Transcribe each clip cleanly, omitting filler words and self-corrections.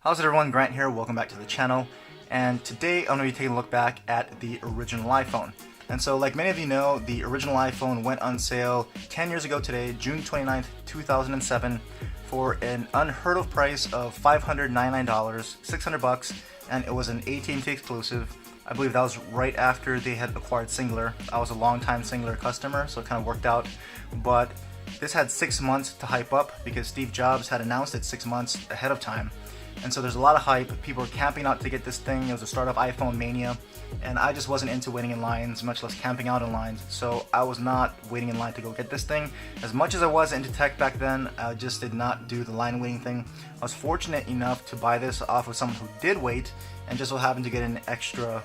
How's it everyone, Grant here, welcome back to the channel, and today I'm going to be taking a look back at the original iPhone. And so like many of you know, the original iPhone went on sale 10 years ago today, June 29th, 2007, for an unheard of price of $599, 600 bucks, and it was an AT&T exclusive. I believe that was right after they had acquired Singular. I was a long-time Singular customer, so it kind of worked out, but this had 6 months to hype up because Steve Jobs had announced it 6 months ahead of time. And so there's a lot of hype. People were camping out to get this thing. It was the start of iPhone mania, and I just wasn't into waiting in lines, much less camping out in lines. So I was not waiting in line to go get this thing. As much as I was into tech back then, I just did not do the line waiting thing. I was fortunate enough to buy this off of someone who did wait, and just so happened to get an extra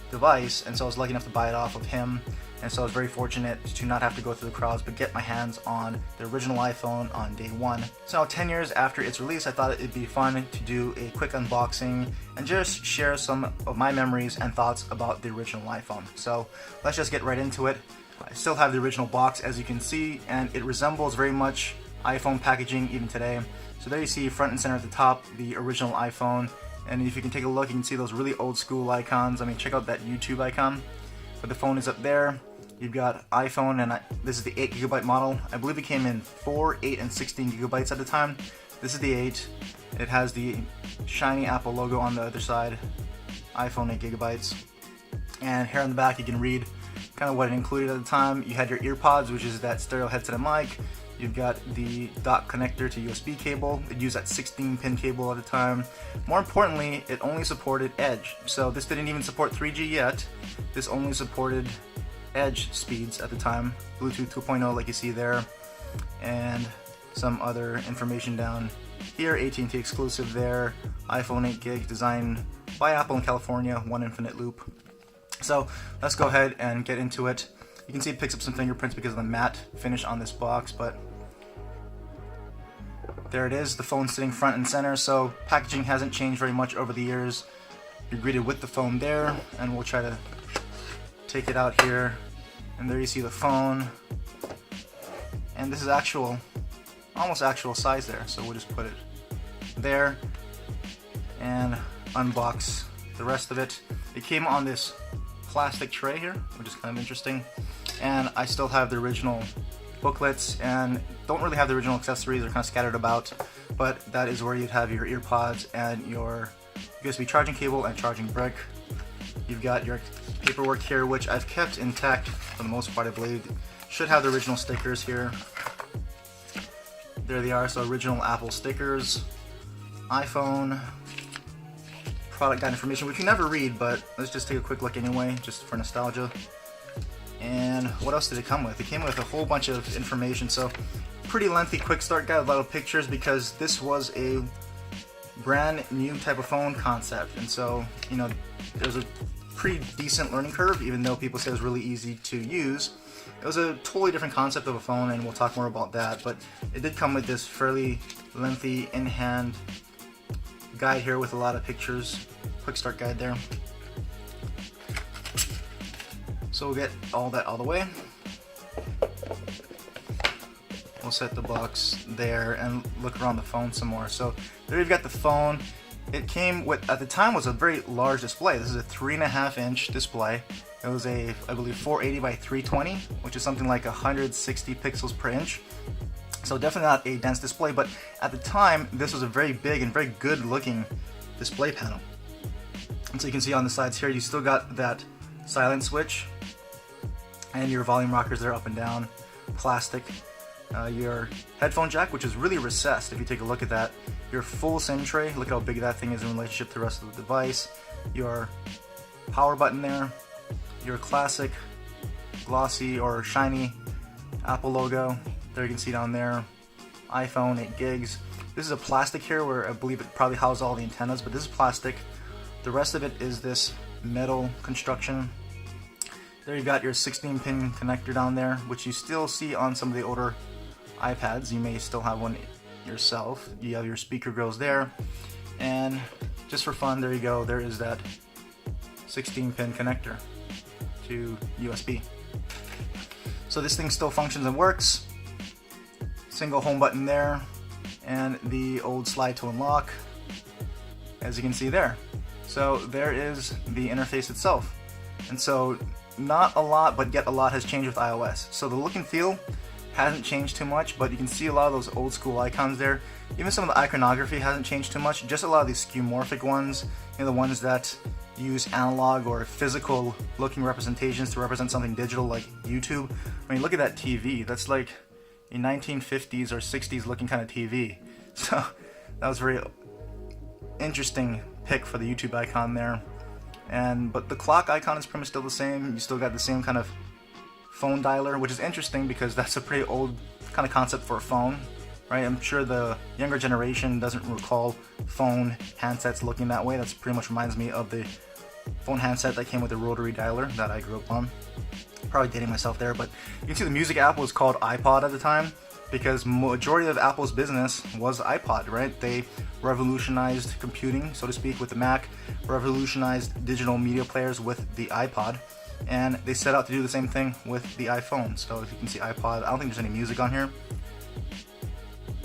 device, and so I was lucky enough to buy it off of him. And so I was very fortunate to not have to go through the crowds, but get my hands on the original iPhone on day one. So 10 years after its release, I thought it'd be fun to do a quick unboxing and just share some of my memories and thoughts about the original iPhone. So let's just get right into it. I still have the original box, as you can see, and it resembles very much iPhone packaging even today. So there you see front and center at the top, the original iPhone. And if you can take a look, you can see those really old school icons. I mean, check out that YouTube icon. But the phone is up there. You've got iPhone, and this is the 8GB model. I believe it came in 4, 8, and 16 gigabytes at the time. This is the 8. It has the shiny Apple logo on the other side. iPhone 8GB. And here on the back you can read kind of what it included at the time. You had your earpods, which is that stereo headset and mic. You've got the dock connector to USB cable. It used that 16-pin cable at the time. More importantly, it only supported Edge. So this didn't even support 3G yet. This only supported Edge speeds at the time. Bluetooth 2.0 like you see there. And some other information down here. AT&T exclusive there. iPhone 8GB designed by Apple in California. 1 infinite loop. So let's go ahead and get into it. You can see it picks up some fingerprints because of the matte finish on this box, but there it is, the phone sitting front and center. So packaging hasn't changed very much over the years. You're greeted with the phone there, and we'll try to take it out here. And there you see the phone. And this is actual, almost actual size there. So we'll just put it there and unbox the rest of it. It came on this plastic tray here, which is kind of interesting. And I still have the original booklets, and don't really have the original accessories. They're kind of scattered about, but that is where you'd have your earpods and your USB charging cable and charging brick. You've got your paperwork here, which I've kept intact for the most part, I believe. Should have the original stickers here. There they are, so original Apple stickers, iPhone, product guide information, which you never read, but let's just take a quick look anyway, just for nostalgia. And what else did it come with? It came with a whole bunch of information, so pretty lengthy quick start guide, a lot of pictures, because this was a brand new type of phone concept, and so, you know, there's a pretty decent learning curve, even though people say it was really easy to use. It was a totally different concept of a phone, and we'll talk more about that, but it did come with this fairly lengthy in-hand guide here with a lot of pictures. Quick start guide there. So we'll get all that out of the way. We'll set the box there and look around the phone some more. So there you've got the phone. It came with, at the time, was a very large display. This is a 3.5-inch display. It was a, I believe, 480 by 320, which is something like 160 pixels per inch. So definitely not a dense display, but at the time, this was a very big and very good looking display panel. And so you can see on the sides here, you still got that silent switch and your volume rockers there up and down, plastic. Your headphone jack, which is really recessed if you take a look at that. Your full SIM tray, look how big that thing is in relationship to the rest of the device. Your power button there. Your classic glossy or shiny Apple logo. There you can see down there. iPhone 8GB. This is a plastic here where I believe it probably houses all the antennas, but this is plastic. The rest of it is this metal construction. There you've got your 16-pin connector down there, which you still see on some of the older iPads. You may still have one yourself. You have your speaker grills there. And just for fun, there you go. There is that 16-pin connector to USB. So this thing still functions and works. Single home button there. And the old slide to unlock. as you can see there. So there is the interface itself. And so not a lot, but yet a lot has changed with iOS. So the look and feel hasn't changed too much, but you can see a lot of those old school icons there. Even some of the iconography hasn't changed too much, just a lot of these skeuomorphic ones, you know, the ones that use analog or physical looking representations to represent something digital like YouTube. I mean, look at that TV. That's like a 1950s or 60s looking kind of TV. So that was very interesting pick for the YouTube icon there. But the clock icon is pretty much still the same. You still got the same kind of phone dialer, which is interesting because that's a pretty old kind of concept for a phone, right? I'm sure the younger generation doesn't recall phone handsets looking that way. That's pretty much reminds me of the phone handset that came with the rotary dialer that I grew up on. Probably dating myself there, but you can see the music app was called iPod at the time because majority of Apple's business was iPod, right? They revolutionized computing, so to speak, with the Mac, revolutionized digital media players with the iPod, and they set out to do the same thing with the iPhone. So if you can see iPod, I don't think there's any music on here,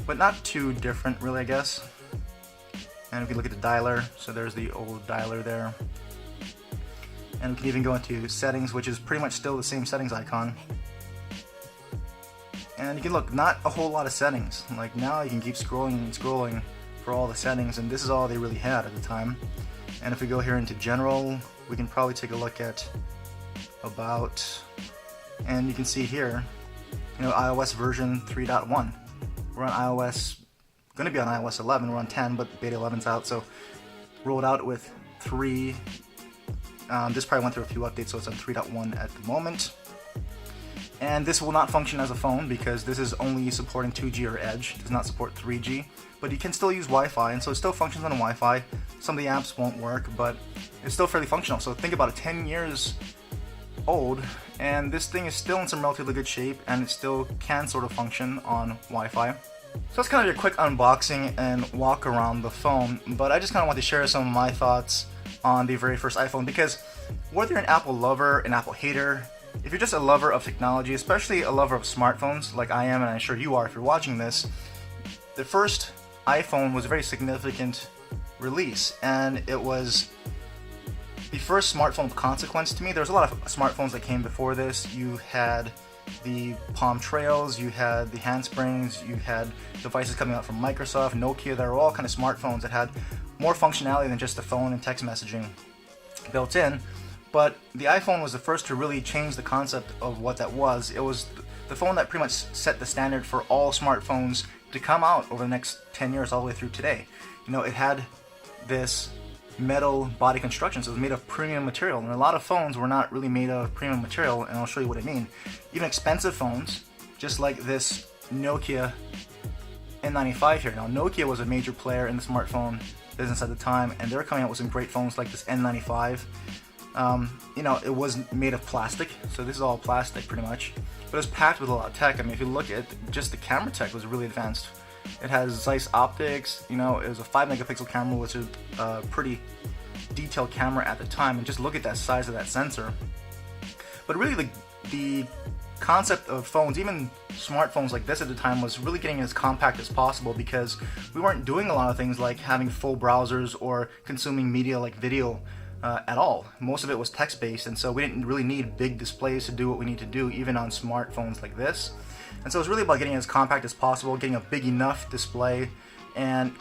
but not too different really, I guess. And if you look at the dialer, so there's the old dialer there. And we can even go into settings, which is pretty much still the same settings icon. And you can look, not a whole lot of settings. Like now you can keep scrolling and scrolling for all the settings, and this is all they really had at the time. And if we go here into general, we can probably take a look at about, and you can see here, you know, iOS version 3.1. We're on iOS, going to be on iOS 11, we're on 10, but beta 11's out, so rolled out with 3. This probably went through a few updates, so it's on 3.1 at the moment. And this will not function as a phone because this is only supporting 2G or Edge. It does not support 3G, but you can still use Wi-Fi, and so it still functions on Wi-Fi. Some of the apps won't work, but it's still fairly functional. So think about it, 10 years old, and this thing is still in some relatively good shape, and it still can sort of function on Wi-Fi. So that's kind of your quick unboxing and walk around the phone, but I just kind of want to share some of my thoughts on the very first iPhone, because whether you're an Apple lover, an Apple hater, if you're just a lover of technology, especially a lover of smartphones like I am, and I'm sure you are if you're watching this, the first iPhone was a very significant release, and it was the first smartphone of consequence to me. There was a lot of smartphones that came before this. You had the Palm Trails, you had the handsprings, you had devices coming out from Microsoft, Nokia. They were all kind of smartphones that had more functionality than just the phone and text messaging built in. But the iPhone was the first to really change the concept of what that was. It was the phone that pretty much set the standard for all smartphones to come out over the next 10 years all the way through today. You know, it had this metal body construction, so it was made of premium material, and a lot of phones were not really made of premium material, and I'll show you what I mean. Even expensive phones, just like this Nokia N95 here. Now Nokia was a major player in the smartphone business at the time, and they were coming out with some great phones like this N95. You know, it was made of plastic, so this is all plastic pretty much, but it was packed with a lot of tech. I mean, if you look at just the camera tech was really advanced. It has Zeiss optics, you know, it was a 5 megapixel camera, which is a pretty detailed camera at the time, and just look at that size of that sensor. But really the concept of phones, even smartphones like this at the time, was really getting as compact as possible, because we weren't doing a lot of things like having full browsers or consuming media like video at all. Most of it was text-based, and so we didn't really need big displays to do what we need to do, even on smartphones like this. And so it's really about getting as compact as possible, getting a big enough display, and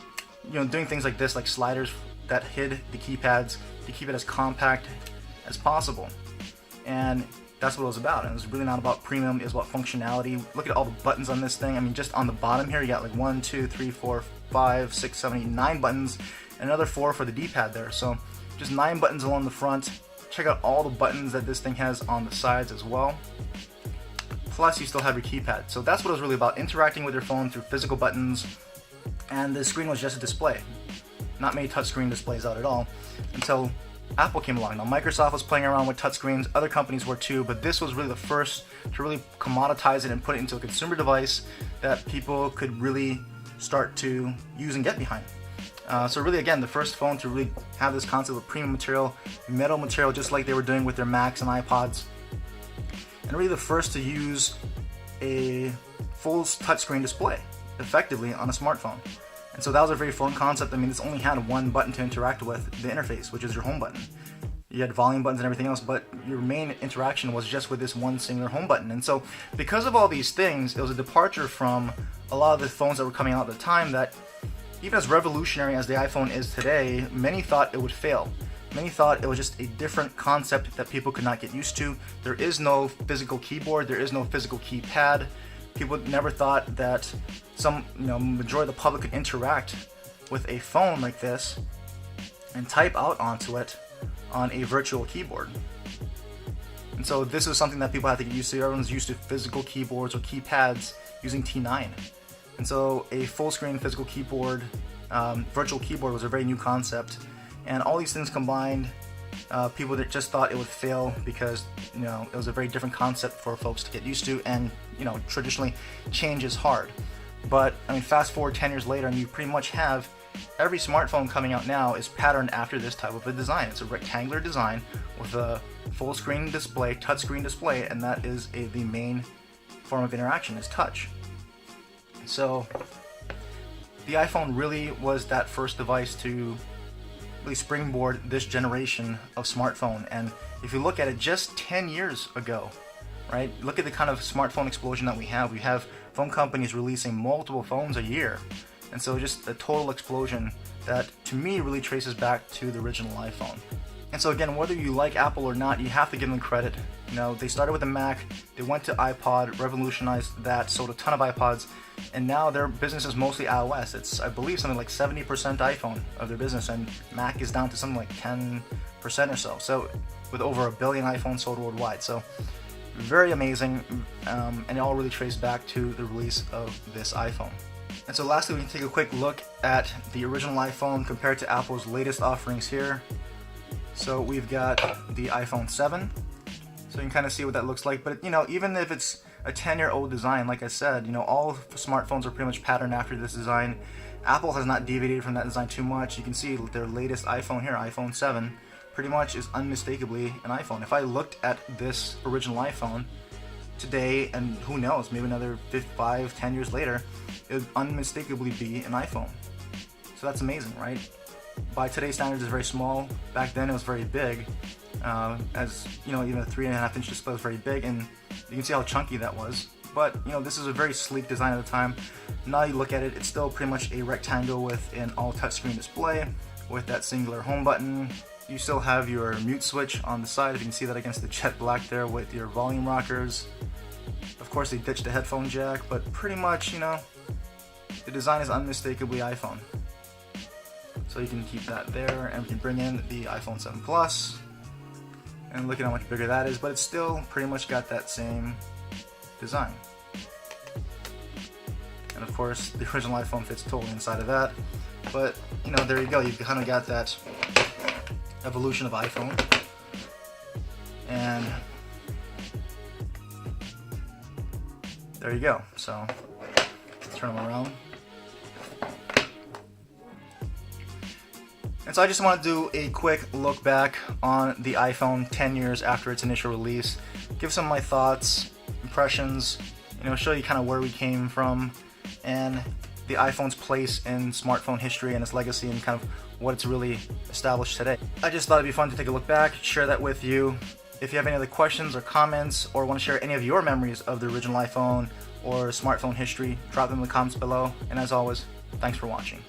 you know, doing things like this, like sliders that hid the keypads to keep it as compact as possible. And that's what it was about. And it was really not about premium, it was about functionality. Look at all the buttons on this thing. I mean, just on the bottom here, you got like 1, 2, 3, 4, 5, 6, 7, 8, 9 buttons, and another 4 for the D-pad there. So just 9 buttons along the front. Check out all the buttons that this thing has on the sides as well. Plus you still have your keypad. So that's what it was really about, interacting with your phone through physical buttons, and the screen was just a display. Not many touchscreen displays out at all until Apple came along. Now Microsoft was playing around with touchscreens, other companies were too, but this was really the first to really commoditize it and put it into a consumer device that people could really start to use and get behind. So really, again, the first phone to really have this concept of premium material, metal material, just like they were doing with their Macs and iPods. And really the first to use a full touchscreen display effectively on a smartphone. And so that was a very foreign concept. I mean, this only had one button to interact with, the interface, which is your home button. You had volume buttons and everything else, but your main interaction was just with this one singular home button. And so because of all these things, it was a departure from a lot of the phones that were coming out at the time that, even as revolutionary as the iPhone is today, many thought it would fail. Many thought it was just a different concept that people could not get used to. There is no physical keyboard, there is no physical keypad. People never thought that majority of the public could interact with a phone like this and type out onto it on a virtual keyboard. And so this was something that people had to get used to. Everyone's used to physical keyboards or keypads using T9. And so a full screen physical keyboard, virtual keyboard was a very new concept. And all these things combined, people that just thought it would fail because it was a very different concept for folks to get used to, and traditionally change is hard. But I mean, fast forward 10 years later and you pretty much have every smartphone coming out now is patterned after this type of a design. It's a rectangular design with a full screen display, touchscreen display, and that is the main form of interaction is touch. So the iPhone really was that first device to really springboard this generation of smartphone. And if you look at it just 10 years ago, right, look at the kind of smartphone explosion that we have. We have phone companies releasing multiple phones a year. And so just a total explosion that to me really traces back to the original iPhone. And so again, whether you like Apple or not, you have to give them credit. They started with the Mac, they went to iPod, revolutionized that, sold a ton of iPods, and now their business is mostly iOS. It's, I believe, something like 70% iPhone of their business, and Mac is down to something like 10% or so. So with over 1 billion iPhones sold worldwide. So very amazing, and it all really traced back to the release of this iPhone. And so lastly, we can take a quick look at the original iPhone compared to Apple's latest offerings here. So we've got the iPhone 7, so you can kind of see what that looks like. But even if it's a 10-year-old design, like I said, all smartphones are pretty much patterned after this design. Apple has not deviated from that design too much. You can see their latest iPhone here, iPhone 7, pretty much is unmistakably an iPhone. If I looked at this original iPhone today, and who knows, maybe another 5, 10 years later, it would unmistakably be an iPhone. So that's amazing, right? By today's standards, it's very small. Back then, it was very big. As even a 3.5-inch display was very big, and you can see how chunky that was. But this is a very sleek design at the time. Now you look at it, it's still pretty much a rectangle with an all touchscreen display with that singular home button. You still have your mute switch on the side, if you can see that against the jet black there, with your volume rockers. Of course, they ditched the headphone jack, but pretty much, the design is unmistakably iPhone. So you can keep that there, and we can bring in the iPhone 7 Plus, and look at how much bigger that is, but it's still pretty much got that same design. And of course, the original iPhone fits totally inside of that. But there you go. You've kind of got that evolution of iPhone, and there you go. So let's turn them around. And so I just want to do a quick look back on the iPhone 10 years after its initial release, give some of my thoughts, impressions, show you kind of where we came from, and the iPhone's place in smartphone history and its legacy, and kind of what it's really established today. I just thought it'd be fun to take a look back, share that with you. If you have any other questions or comments, or want to share any of your memories of the original iPhone or smartphone history, drop them in the comments below. And as always, thanks for watching.